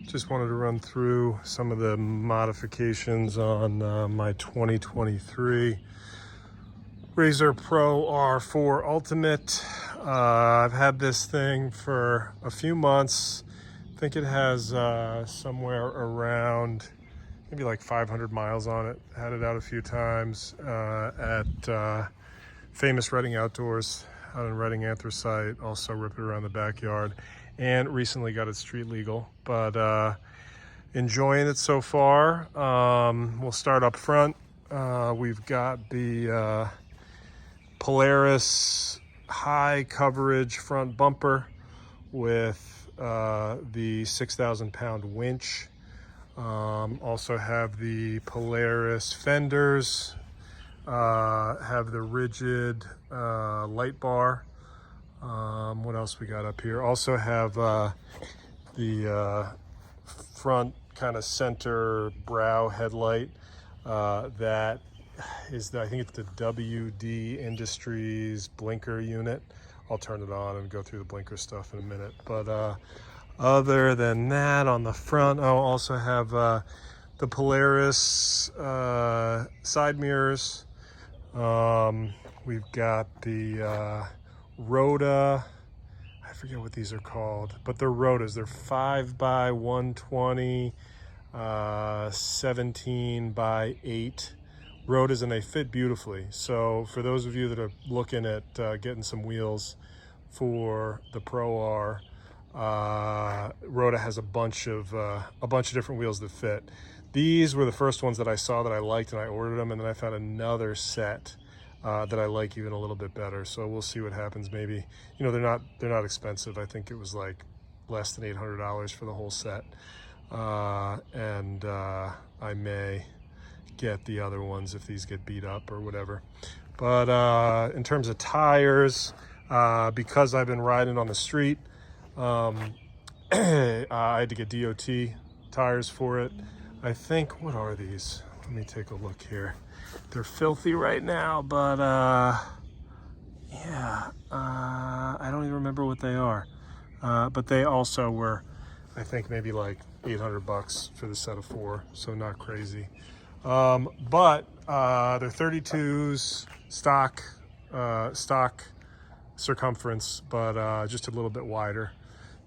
Just wanted to run through some of the modifications on my 2023 RZR Pro R4 Ultimate. I've had this thing for a few months. I think it has somewhere around maybe like 500 miles on it. Had it out a few times at famous Reading Outdoors out in Reading Anthracite. Also ripped it around the backyard, and recently got it street legal. But enjoying it so far. We'll start up front. We've got the Polaris high coverage front bumper with the 6,000 pound winch. Also have the Polaris fenders, have the rigid light bar. What else we got up here? Also have the front kind of center brow headlight that is I think it's the WD Industries blinker unit. I'll turn it on and go through the blinker stuff in a minute. But other than that, on the front, I'll also have the Polaris side mirrors. We've got the Rota, I forget what these are called, but they're Rotas. They're 5x120, 17x8 Rotas, and they fit beautifully. So for those of you that are looking at getting some wheels for the Pro R, Rota has a bunch of different wheels that fit. These were the first ones that I saw that I liked, and I ordered them, and then I found another set that I like even a little bit better. So we'll see what happens. Maybe, you know, they're not expensive. I think it was like less than $800 for the whole set, and I may get the other ones if these get beat up or whatever. But in terms of tires, because I've been riding on the street, I had to get DOT tires for it. I think, what are these? Let me take a look here. They're filthy right now, but yeah, I don't even remember what they are. But they also were, I think, maybe like $800 for the set of 4, so not crazy. But they're 32s, stock circumference, but just a little bit wider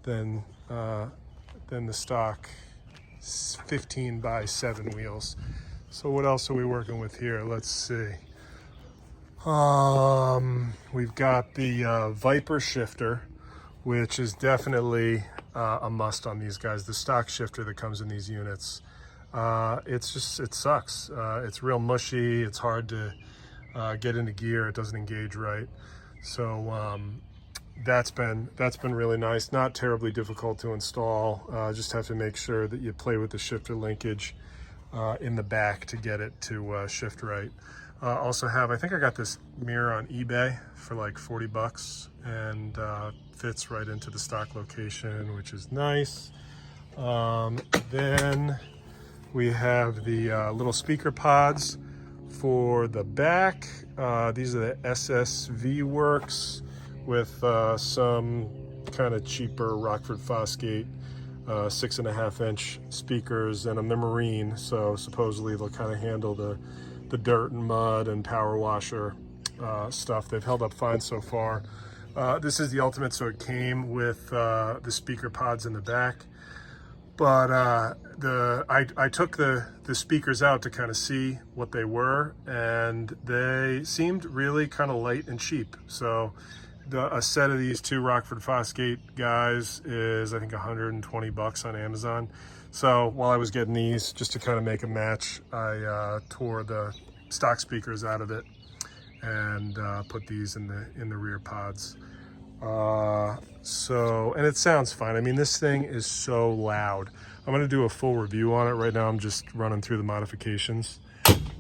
than the stock 15x7 wheels. So what else are we working with here? Let's see. We've got the Viper shifter, which is definitely a must on these guys. The stock shifter that comes in these units. It sucks. It's real mushy. It's hard to get into gear. It doesn't engage right. So that's been really nice. Not terribly difficult to install. Just have to make sure that you play with the shifter linkage in the back to get it to shift right. Also have, I think I got this mirror on eBay for like $40, and fits right into the stock location, which is nice. Then we have the little speaker pods for the back. These are the SSV Works with some kind of cheaper Rockford Fosgate 6.5-inch speakers, and they're marine, so supposedly they'll kind of handle the dirt and mud and power washer stuff. They've held up fine so far. This is the Ultimate, so it came with the speaker pods in the back. But I took the speakers out to kind of see what they were, and they seemed really kind of light and cheap. So a set of these 2 Rockford Fosgate guys is, I think, $120 on Amazon. So while I was getting these, just to kind of make a match, I tore the stock speakers out of it and put these in the rear pods. And it sounds fine. I mean, this thing is so loud. I'm going to do a full review on it. Right now I'm just running through the modifications.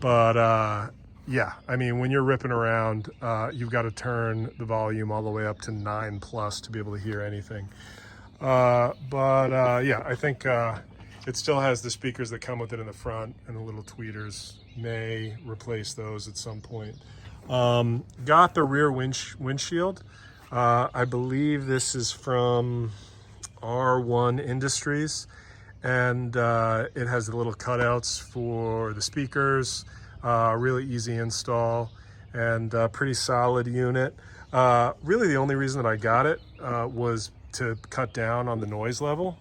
But yeah, I mean, when you're ripping around, you've got to turn the volume all the way up to 9+ to be able to hear anything. Yeah, I think it still has the speakers that come with it in the front, and the little tweeters. May replace those at some point. Got the rear windshield. I believe this is from R1 Industries, and it has the little cutouts for the speakers. Really easy install, and pretty solid unit. Really the only reason that I got it was to cut down on the noise level,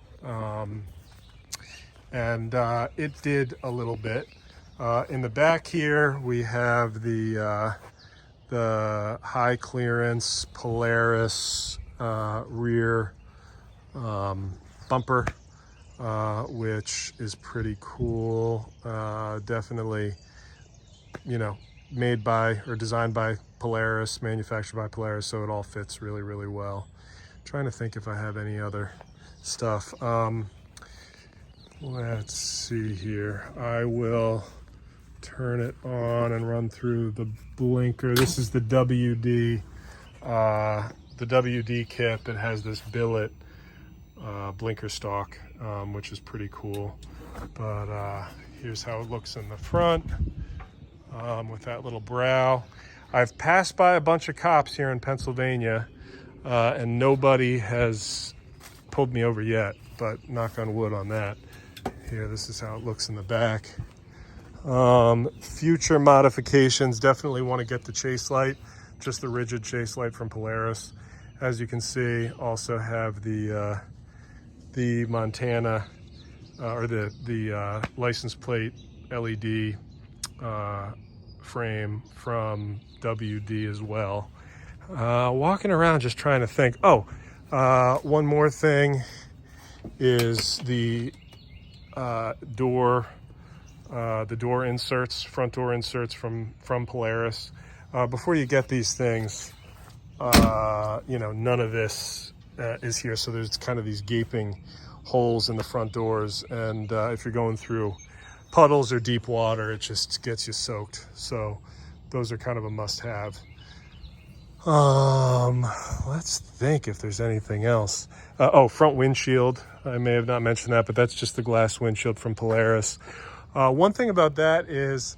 and it did a little bit. In the back here we have the high clearance Polaris rear bumper, which is pretty cool. Definitely, you know, made by or designed by Polaris, manufactured by Polaris, so it all fits really, really well. I'm trying to think if I have any other stuff. Let's see here. I will turn it on and run through the blinker. This is the WD kit that has this billet blinker stalk, which is pretty cool. But here's how it looks in the front, with that little brow. I've passed by a bunch of cops here in Pennsylvania, and nobody has pulled me over yet, but knock on wood on that. Here, this is how it looks in the back. Future modifications, definitely want to get the chase light, just the rigid chase light from Polaris. As you can see, also have the Montana or the license plate LED frame from WD as well. Walking around just trying to think. Oh, one more thing is the door inserts, front door inserts from Polaris. Before you get these things, you know, none of this is here, so there's kind of these gaping holes in the front doors, and if you're going through puddles or deep water, it just gets you soaked. So those are kind of a must-have. Let's think if there's anything else. Oh, front windshield. I may have not mentioned that, but that's just the glass windshield from Polaris. One thing about that is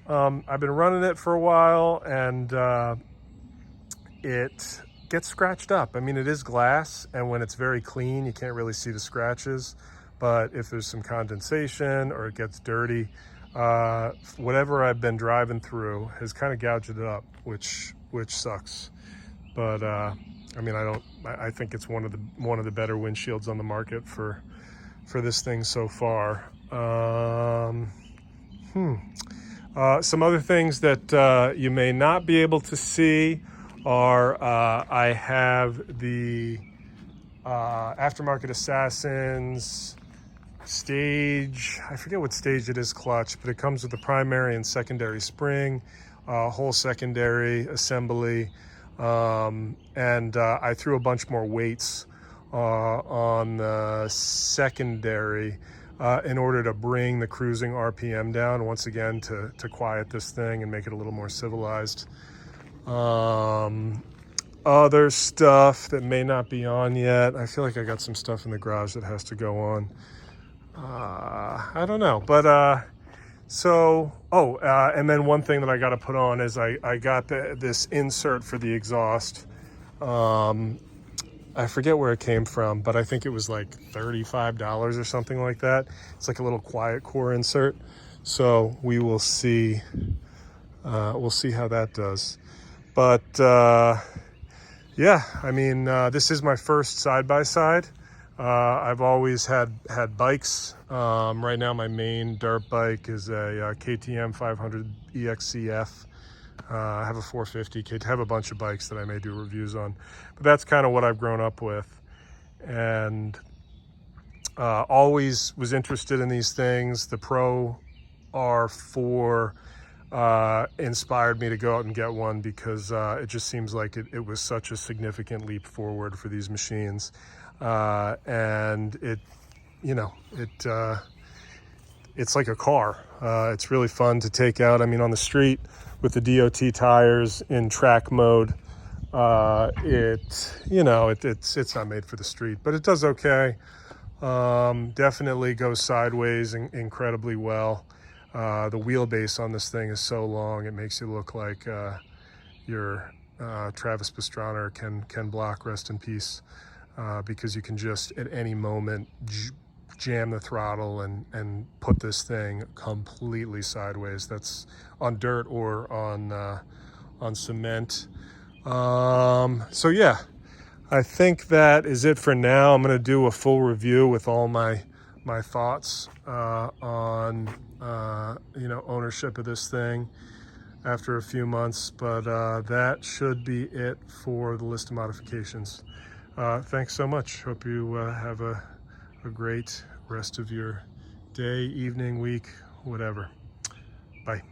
I've been running it for a while, and it gets scratched up. I mean, it is glass, and when it's very clean, you can't really see the scratches. But if there's some condensation or it gets dirty, whatever I've been driving through has kind of gouged it up, which sucks. But I mean, I think it's one of the better windshields on the market for this thing so far. Some other things that you may not be able to see are I have the Aftermarket Assassins stage. I forget what stage it is clutch, but it comes with the primary and secondary spring, whole secondary assembly, and I threw a bunch more weights on the secondary in order to bring the cruising RPM down once again to quiet this thing and make it a little more civilized. Other stuff that may not be on yet. I feel like I got some stuff in the garage that has to go on. I don't know, but and then one thing that I got to put on is I got this insert for the exhaust. I forget where it came from, but I think it was like $35 or something like that. It's like a little quiet core insert. So we will see. We'll see how that does. But yeah, I mean, this is my first side-by-side. I've always had bikes. Right now my main dirt bike is a KTM 500 EXCF. I have a 450, have a bunch of bikes that I may do reviews on, but that's kind of what I've grown up with, and always was interested in these things. The Pro R4 inspired me to go out and get one because it just seems like it was such a significant leap forward for these machines, and it's like a car. It's really fun to take out. I mean, on the street with the DOT tires in track mode, it's not made for the street, but it does okay. Definitely goes sideways incredibly well. The wheelbase on this thing is so long, it makes you look like your Travis Pastrana or Ken Block, rest in peace, because you can just at any moment jam the throttle and put this thing completely sideways. That's on dirt or on cement. So yeah, I think that is it for now. I'm going to do a full review with all my thoughts on ownership of this thing after a few months, but that should be it for the list of modifications. Thanks so much. Hope you have a great rest of your day, evening, week, whatever. Bye.